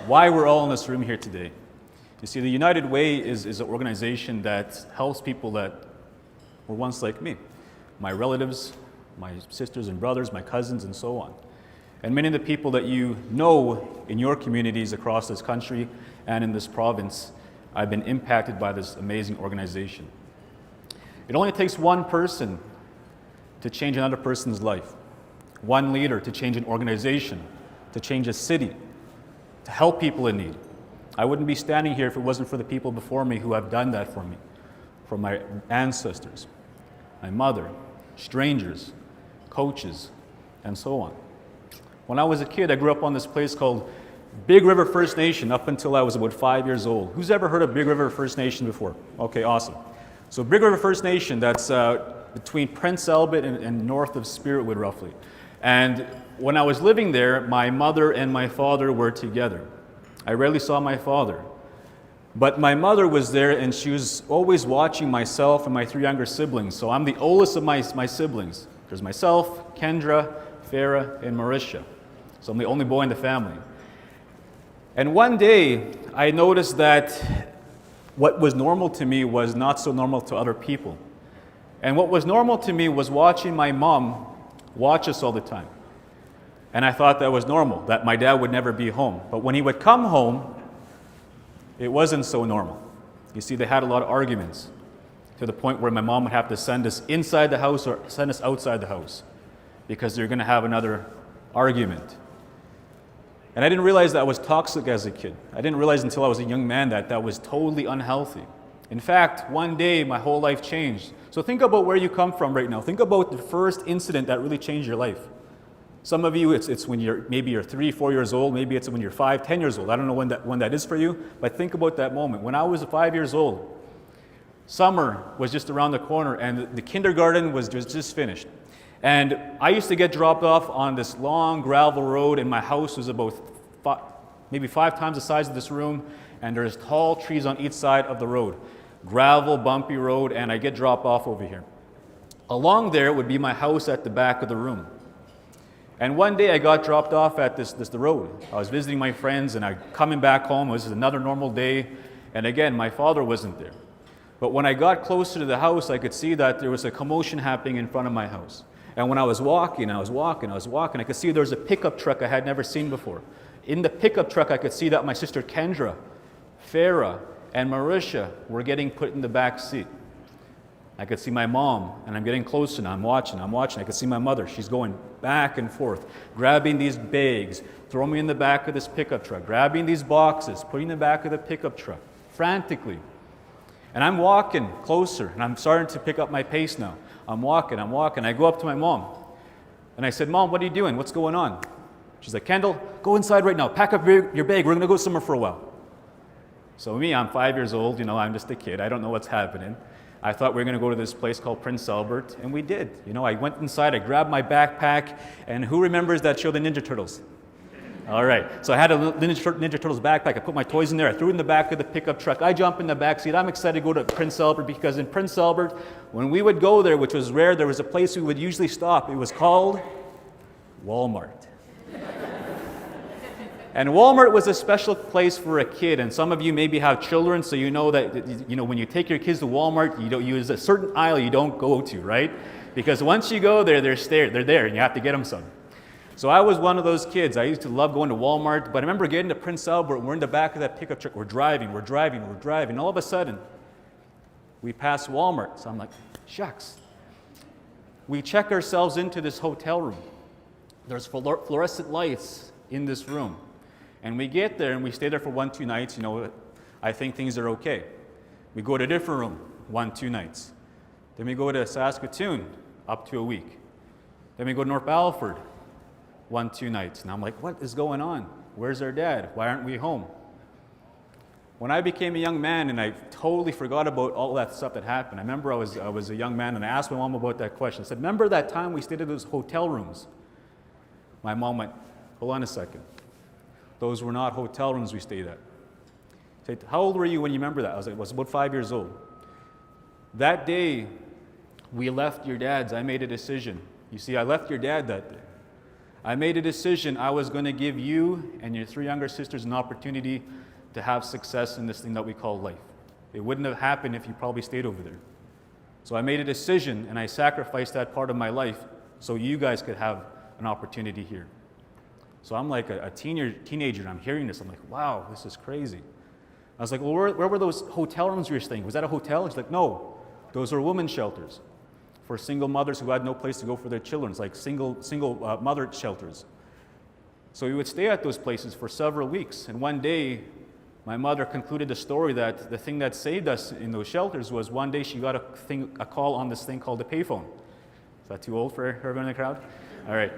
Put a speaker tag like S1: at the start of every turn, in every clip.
S1: why we're all in this room here today. You see, the United Way is an organization that helps people that were once like me. My relatives, my sisters and brothers, my cousins, and so on. And many of the people that you know in your communities across this country and in this province, I've been impacted by this amazing organization. It only takes one person to change another person's life. One leader to change an organization, to change a city, to help people in need. I wouldn't be standing here if it wasn't for the people before me who have done that for me, from my ancestors, my mother, strangers, coaches, and so on. When I was a kid, I grew up on this place called Big River First Nation up until I was about 5 years old. Who's ever heard of Big River First Nation before? Okay, awesome. So Big River First Nation, that's between Prince Albert and north of Spiritwood, roughly. And when I was living there, my mother and my father were together. I rarely saw my father. But my mother was there, and she was always watching myself and my 3 younger siblings. So I'm the oldest of my siblings. There's myself, Kendra, Farah, and Marisha. So I'm the only boy in the family. And one day, I noticed that what was normal to me was not so normal to other people. And what was normal to me was watching my mom watch us all the time. And I thought that was normal, that my dad would never be home. But when he would come home, it wasn't so normal. You see, they had a lot of arguments to the point where my mom would have to send us inside the house or send us outside the house because they're going to have another argument. And I didn't realize that was toxic as a kid. I didn't realize until I was a young man that that was totally unhealthy. In fact, one day my whole life changed. So think about where you come from right now. Think about the first incident that really changed your life. Some of you, it's when maybe you're 3, 4 years old. Maybe it's when you're 5, 10 years old. I don't know when that is for you, but think about that moment. When I was 5 years old, summer was just around the corner, and the kindergarten was just finished. And I used to get dropped off on this long gravel road, and my house was about maybe 5 times the size of this room, and there's tall trees on each side of the road. Gravel, bumpy road, and I get dropped off over here. Along there would be my house at the back of the room. And one day I got dropped off at the road. I was visiting my friends, and I'm coming back home. It was another normal day, and again, my father wasn't there. But when I got closer to the house, I could see that there was a commotion happening in front of my house. And when I was walking, I could see there was a pickup truck I had never seen before. In the pickup truck, I could see that my sister Kendra, Farah, and Marisha were getting put in the back seat. I could see my mom, and I'm getting closer now. I'm watching. I could see my mother. She's going back and forth, grabbing these bags, throwing me in the back of this pickup truck, grabbing these boxes, putting in the back of the pickup truck, frantically. And I'm walking closer, and I'm starting to pick up my pace now. I'm walking. I go up to my mom, and I said, "Mom, what are you doing? What's going on?" She's like, "Kendall, go inside right now. Pack up your bag. We're going to go somewhere for a while." So me, I'm 5 years old. I'm just a kid. I don't know what's happening. I thought we were going to go to this place called Prince Albert, and we did. I went inside, I grabbed my backpack, and who remembers that show, the Ninja Turtles? All right, so I had a Ninja Turtles backpack. I put my toys in there. I threw it in the back of the pickup truck. I jump in the back seat. I'm excited to go to Prince Albert because in Prince Albert, when we would go there, which was rare, there was a place we would usually stop. It was called Walmart. And Walmart was a special place for a kid, and some of you maybe have children, so you know that when you take your kids to Walmart, you don't use a certain aisle you don't go to, right? Because once you go there, they're there, and you have to get them some. So I was one of those kids. I used to love going to Walmart, but I remember getting to Prince Albert, and we're in the back of that pickup truck. We're driving. All of a sudden, we pass Walmart. So I'm like, shucks. We check ourselves into this hotel room. There's fluorescent lights in this room. And we get there, and we stay there for 1-2 nights. I think things are okay. We go to a different room, 1-2 nights. Then we go to Saskatoon, up to a week. Then we go to North Battleford, 1-2 nights. And I'm like, what is going on? Where's our dad? Why aren't we home? When I became a young man, and I totally forgot about all that stuff that happened, I remember I was a young man, and I asked my mom about that question. I said, remember that time we stayed at those hotel rooms? My mom went, hold on a second. Those were not hotel rooms we stayed at. I said, how old were you when you remember that? I was about 5 years old. That day, we left your dad's. I made a decision. You see, I left your dad that day. I made a decision. I was going to give you and your 3 younger sisters an opportunity to have success in this thing that we call life. It wouldn't have happened if you probably stayed over there. So I made a decision, and I sacrificed that part of my life so you guys could have an opportunity here. So I'm like a teenager, and I'm hearing this. I'm like, wow, this is crazy. I was like, well, where were those hotel rooms you were staying? Was that a hotel? He's like, no, those are women's shelters for single mothers who had no place to go for their children. It's like single mother shelters. So we would stay at those places for several weeks. And one day, my mother concluded the story that the thing that saved us in those shelters was one day she got a call on this thing called the payphone. Is that too old for everyone in the crowd? All right.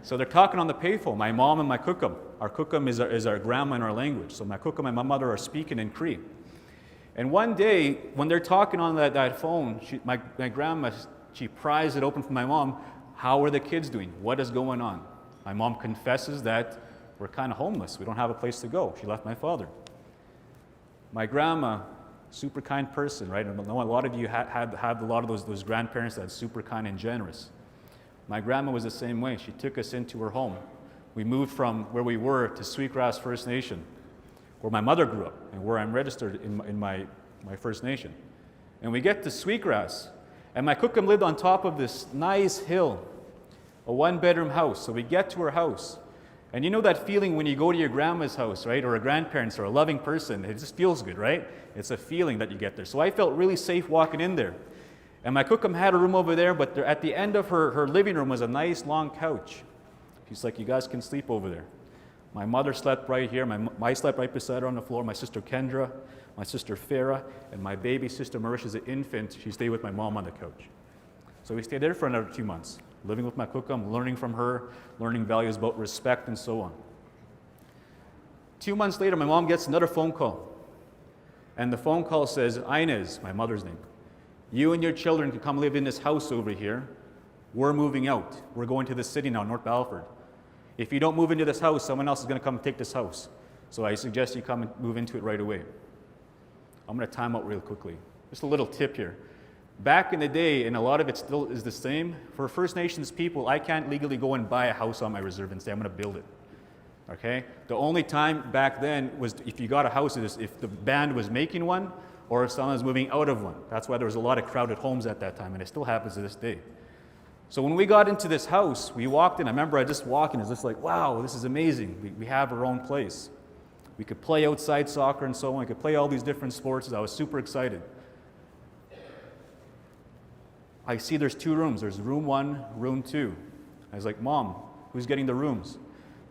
S1: So they're talking on the payphone, my mom and my kukum. Our kukum is our grandma in our language. So my kukum and my mother are speaking in Cree. And one day, when they're talking on that phone, my grandma, she pries it open for my mom. How are the kids doing? What is going on? My mom confesses that we're kind of homeless. We don't have a place to go. She left my father. My grandma, super kind person, right? I know a lot of you have a lot of those grandparents that are super kind and generous. My grandma was the same way. She took us into her home. We moved from where we were to Sweetgrass First Nation, where my mother grew up and where I'm registered in my First Nation. And we get to Sweetgrass, and my kukum lived on top of this nice hill, a 1-bedroom house. So we get to her house. And you know that feeling when you go to your grandma's house, right, or a grandparent's or a loving person, it just feels good, right? It's a feeling that you get there. So I felt really safe walking in there. And my kukum had a room over there, but at the end of her living room was a nice long couch. She's like, you guys can sleep over there. My mother slept right here. I slept right beside her on the floor. My sister Kendra, my sister Farah, and my baby sister Marisha is an infant. She stayed with my mom on the couch. So we stayed there for another 2 months, living with my kukum, learning from her, learning values about respect and so on. 2 months later, my mom gets another phone call. And the phone call says, Inez, my mother's name, you and your children can come live in this house over here. We're moving out. We're going to the city now, North Balford. If you don't move into this house, someone else is going to come and take this house. So I suggest you come and move into it right away. I'm going to time out real quickly. Just a little tip here. Back in the day, and a lot of it still is the same, for First Nations people, I can't legally go and buy a house on my reserve and say, I'm going to build it. Okay? The only time back then was if you got a house, if the band was making one, or if someone was moving out of one. That's why there was a lot of crowded homes at that time, and it still happens to this day. So when we got into this house, we walked in. I remember I just walked in. It was just like, wow, this is amazing. We have our own place. We could play outside soccer and so on. We could play all these different sports. I was super excited. I see there's 2 rooms. There's room 1, room 2. I was like, Mom, who's getting the rooms?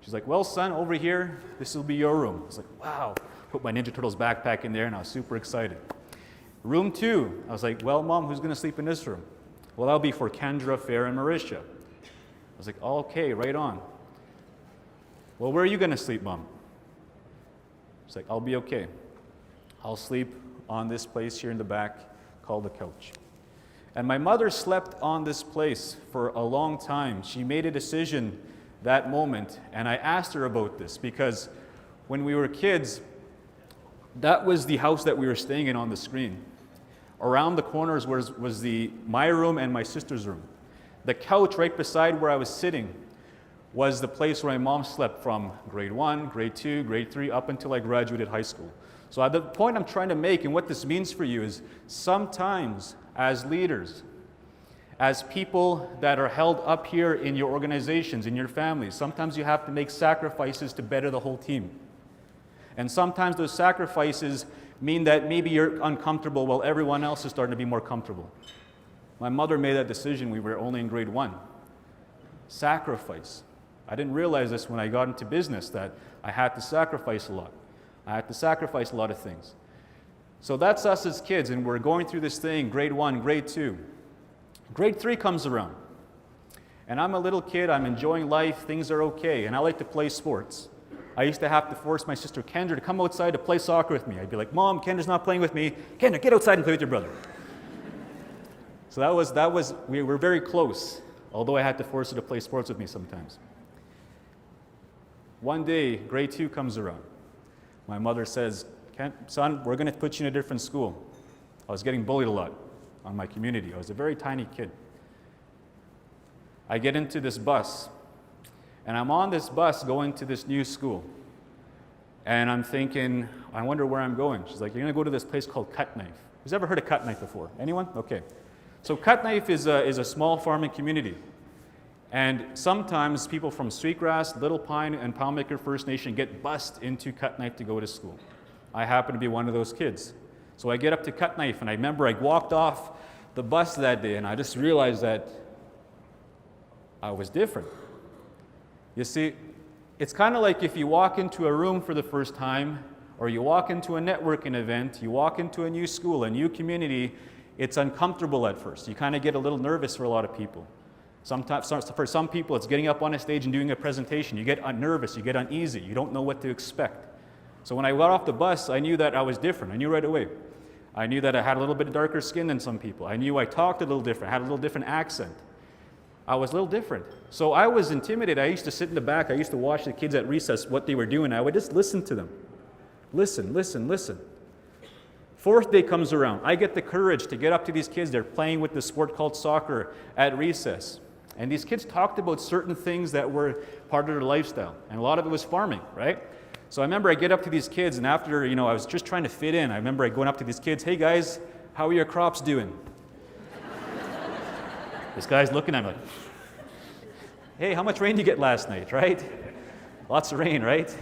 S1: She's like, well, son, over here, this will be your room. I was like, wow. Put my Ninja Turtles backpack in there, and I was super excited. Room 2, I was like, well, Mom, who's going to sleep in this room? Well, that'll be for Kendra, Farah, and Marisha. I was like, oh, okay, right on. Well, where are you going to sleep, Mom? She's like, I'll be okay. I'll sleep on this place here in the back called the couch. And my mother slept on this place for a long time. She made a decision that moment, and I asked her about this because when we were kids, that was the house that we were staying in on the screen. Around the corners was my room and my sister's room. The couch right beside where I was sitting was the place where my mom slept from grade 1, grade 2, grade 3, up until I graduated high school. So the point I'm trying to make and what this means for you is sometimes as leaders, as people that are held up here in your organizations, in your families, sometimes you have to make sacrifices to better the whole team. And sometimes those sacrifices mean that maybe you're uncomfortable while everyone else is starting to be more comfortable. My mother made that decision. We were only in grade 1. Sacrifice. I didn't realize this when I got into business, that I had to sacrifice a lot. I had to sacrifice a lot of things. So that's us as kids, and we're going through this thing, grade 1, grade 2. Grade 3 comes around, and I'm a little kid. I'm enjoying life. Things are okay, and I like to play sports. I used to have to force my sister Kendra to come outside to play soccer with me. I'd be like, Mom, Kendra's not playing with me. Kendra, get outside and play with your brother. So we were very close, although I had to force her to play sports with me sometimes. One day, grade 2 comes around. My mother says, son, we're going to put you in a different school. I was getting bullied a lot on my community. I was a very tiny kid. I get into this bus, And I'm on this bus going to this new school. And I'm thinking, I wonder where I'm going. She's like, you're going to go to this place called Cut Knife. Who's ever heard of Cut Knife before? Anyone? Okay. So Cut Knife is a small farming community. And sometimes people from Sweetgrass, Little Pine, and Poundmaker First Nation get bused into Cut Knife to go to school. I happen to be one of those kids. So I get up to Cut Knife, and I remember I walked off the bus that day, and I just realized that I was different. You see, it's kind of like if you walk into a room for the first time, or you walk into a networking event, you walk into a new school, a new community, it's uncomfortable at first. You kind of get a little nervous for a lot of people. Sometimes, for some people, it's getting up on a stage and doing a presentation. You get nervous, you get uneasy, you don't know what to expect. So when I got off the bus, I knew that I was different. I knew right away. I knew that I had a little bit darker skin than some people. I knew I talked a little different, had a little different accent. I was a little different. So I was intimidated. I used to sit in the back. I used to watch the kids at recess, what they were doing. I would just listen to them. Listen, listen, listen. Fourth day comes around. I get the courage to get up to these kids. They're playing with this sport called soccer at recess. And these kids talked about certain things that were part of their lifestyle. And a lot of it was farming, right? So I remember I get up to these kids, and after, I was just trying to fit in. I remember going up to these kids, hey guys, how are your crops doing? This guy's looking at me like, hey, how much rain did you get last night, right? Lots of rain, right?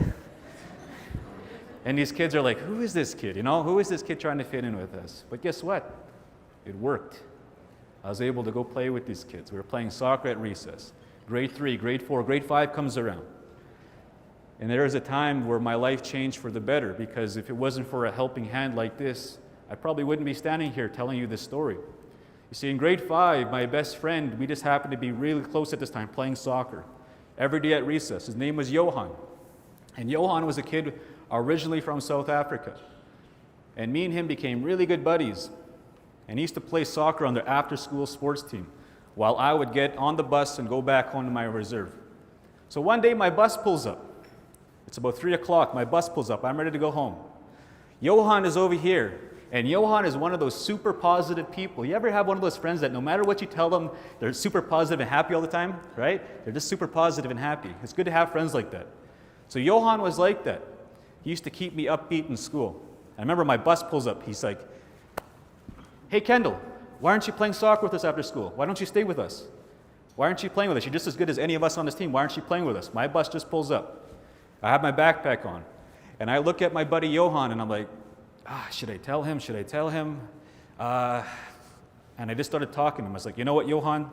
S1: And these kids are like, who is this kid? Who is this kid trying to fit in with us? But guess what? It worked. I was able to go play with these kids. We were playing soccer at recess. Grade 3, grade 4, grade 5 comes around. And there is a time where my life changed for the better, because if it wasn't for a helping hand like this, I probably wouldn't be standing here telling you this story. You see, in grade 5, my best friend, we just happened to be really close at this time, playing soccer. Every day at recess. His name was Johan. And Johan was a kid originally from South Africa. And me and him became really good buddies. And he used to play soccer on their after-school sports team, while I would get on the bus and go back home to my reserve. So one day my bus pulls up. It's about 3 o'clock. My bus pulls up. I'm ready to go home. Johan is over here. And Johan is one of those super positive people. You ever have one of those friends that no matter what you tell them, they're super positive and happy all the time, right? They're just super positive and happy. It's good to have friends like that. So Johan was like that. He used to keep me upbeat in school. I remember my bus pulls up. He's like, hey, Kendal, why aren't you playing soccer with us after school? Why don't you stay with us? Why aren't you playing with us? You're just as good as any of us on this team. Why aren't you playing with us? My bus just pulls up. I have my backpack on. And I look at my buddy Johan, and I'm like, should I tell him? Should I tell him? And I just started talking to him. I was like, you know what, Johan?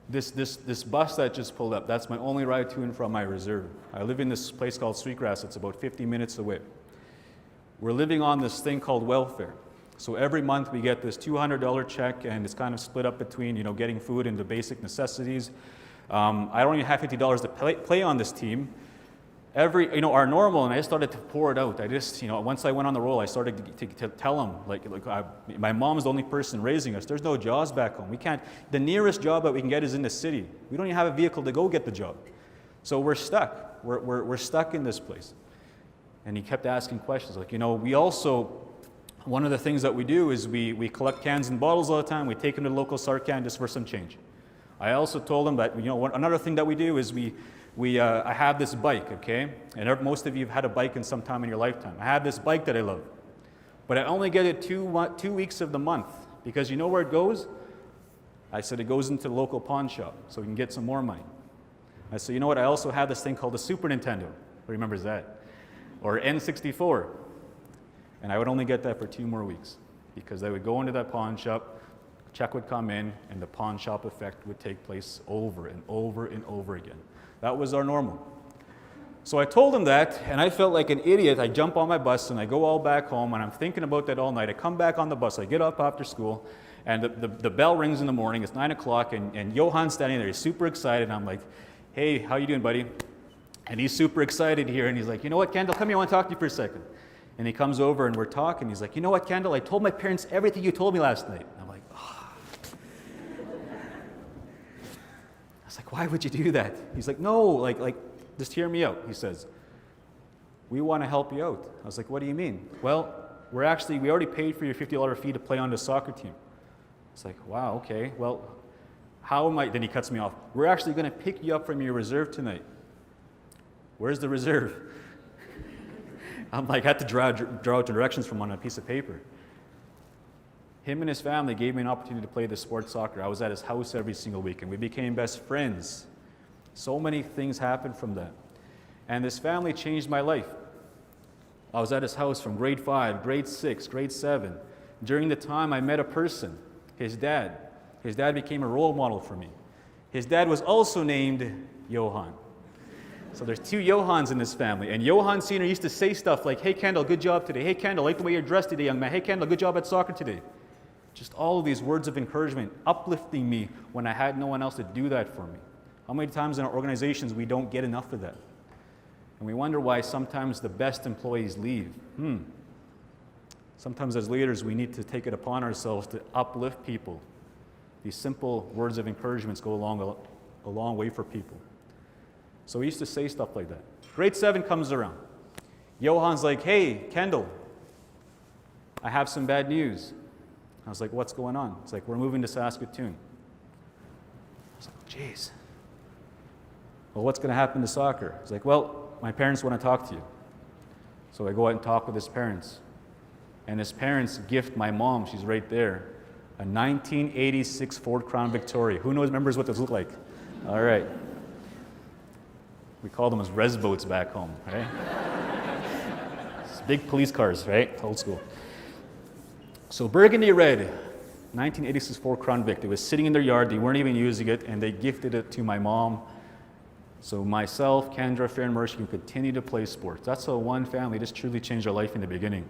S1: This bus that just pulled up, that's my only ride to and from my reserve. I live in this place called Sweetgrass. It's about 50 minutes away. We're living on this thing called welfare. So every month we get this $200 check, and it's kind of split up between, getting food and the basic necessities. I don't even have $50 to play on this team. Our normal, and I just started to pour it out. I just, once I went on the roll, I started to tell them, my mom's the only person raising us. There's no jobs back home. The nearest job that we can get is in the city. We don't even have a vehicle to go get the job. So we're stuck. We're stuck in this place. And he kept asking questions we also, one of the things that we do is we collect cans and bottles all the time. We take them to the local Sarcan just for some change. I also told him that, another thing that we do is I have this bike, okay? And most of you have had a bike in some time in your lifetime. I have this bike that I love. But I only get it 2 weeks of the month, because you know where it goes? I said it goes into the local pawn shop, so we can get some more money. I said, you know what? I also have this thing called the Super Nintendo. Who remembers that? Or N64. And I would only get that for 2 more weeks, because I would go into that pawn shop, check would come in, and the pawn shop effect would take place over and over and over again. That was our normal. So I told him that, and I felt like an idiot. I jump on my bus, and I go all back home, and I'm thinking about that all night. I come back on the bus. I get up after school, and the bell rings in the morning. It's 9 o'clock, and Johan's standing there. He's super excited, and I'm like, hey, how you doing, buddy? And he's super excited here, and he's like, you know what, Kendal, come here. I want to talk to you for a second. And he comes over, and we're talking. He's like, you know what, Kendal, I told my parents everything you told me last night. And I'm like, oh. I was like, why would you do that? He's like, no, just hear me out. He says, we want to help you out. I was like, what do you mean? Well, we already paid for your $50 fee to play on the soccer team. It's like, wow, okay. Well, How am I? Then he cuts me off. We're actually going to pick you up from your reserve tonight. Where's the reserve? I'm like, I had to draw out directions from on a piece of paper. Him and his family gave me an opportunity to play the sport soccer. I was at his house every single week, and we became best friends. So many things happened from that. And this family changed my life. I was at his house from grade 5, grade 6, grade 7. During the time, I met a person, his dad. His dad became a role model for me. His dad was also named Johan. So there's 2 Johans in this family. And Johan Sr. used to say stuff like, hey, Kendal, good job today. Hey, Kendal, I like the way you're dressed today, young man. Hey, Kendal, good job at soccer today. Just all of these words of encouragement, uplifting me when I had no one else to do that for me. How many times in our organizations we don't get enough of that? And we wonder why sometimes the best employees leave. Sometimes as leaders, we need to take it upon ourselves to uplift people. These simple words of encouragement go a long way for people. So we used to say stuff like that. Grade 7 comes around. Johan's like, hey, Kendal, I have some bad news. I was like, what's going on? It's like, we're moving to Saskatoon. I was like, geez. Well, what's going to happen to soccer? He's like, well, my parents want to talk to you. So I go out and talk with his parents. And his parents gift my mom, she's right there, a 1986 Ford Crown Victoria. Who remembers what those look like? All right. We call them as res boats back home, right? It's big police cars, right? Old school. So burgundy red, 1986 Ford Crown Vic. It was sitting in their yard. They weren't even using it, and they gifted it to my mom. So myself, Kendra, Fair, and Mercy can continue to play sports. That's how one family just truly changed our life in the beginning.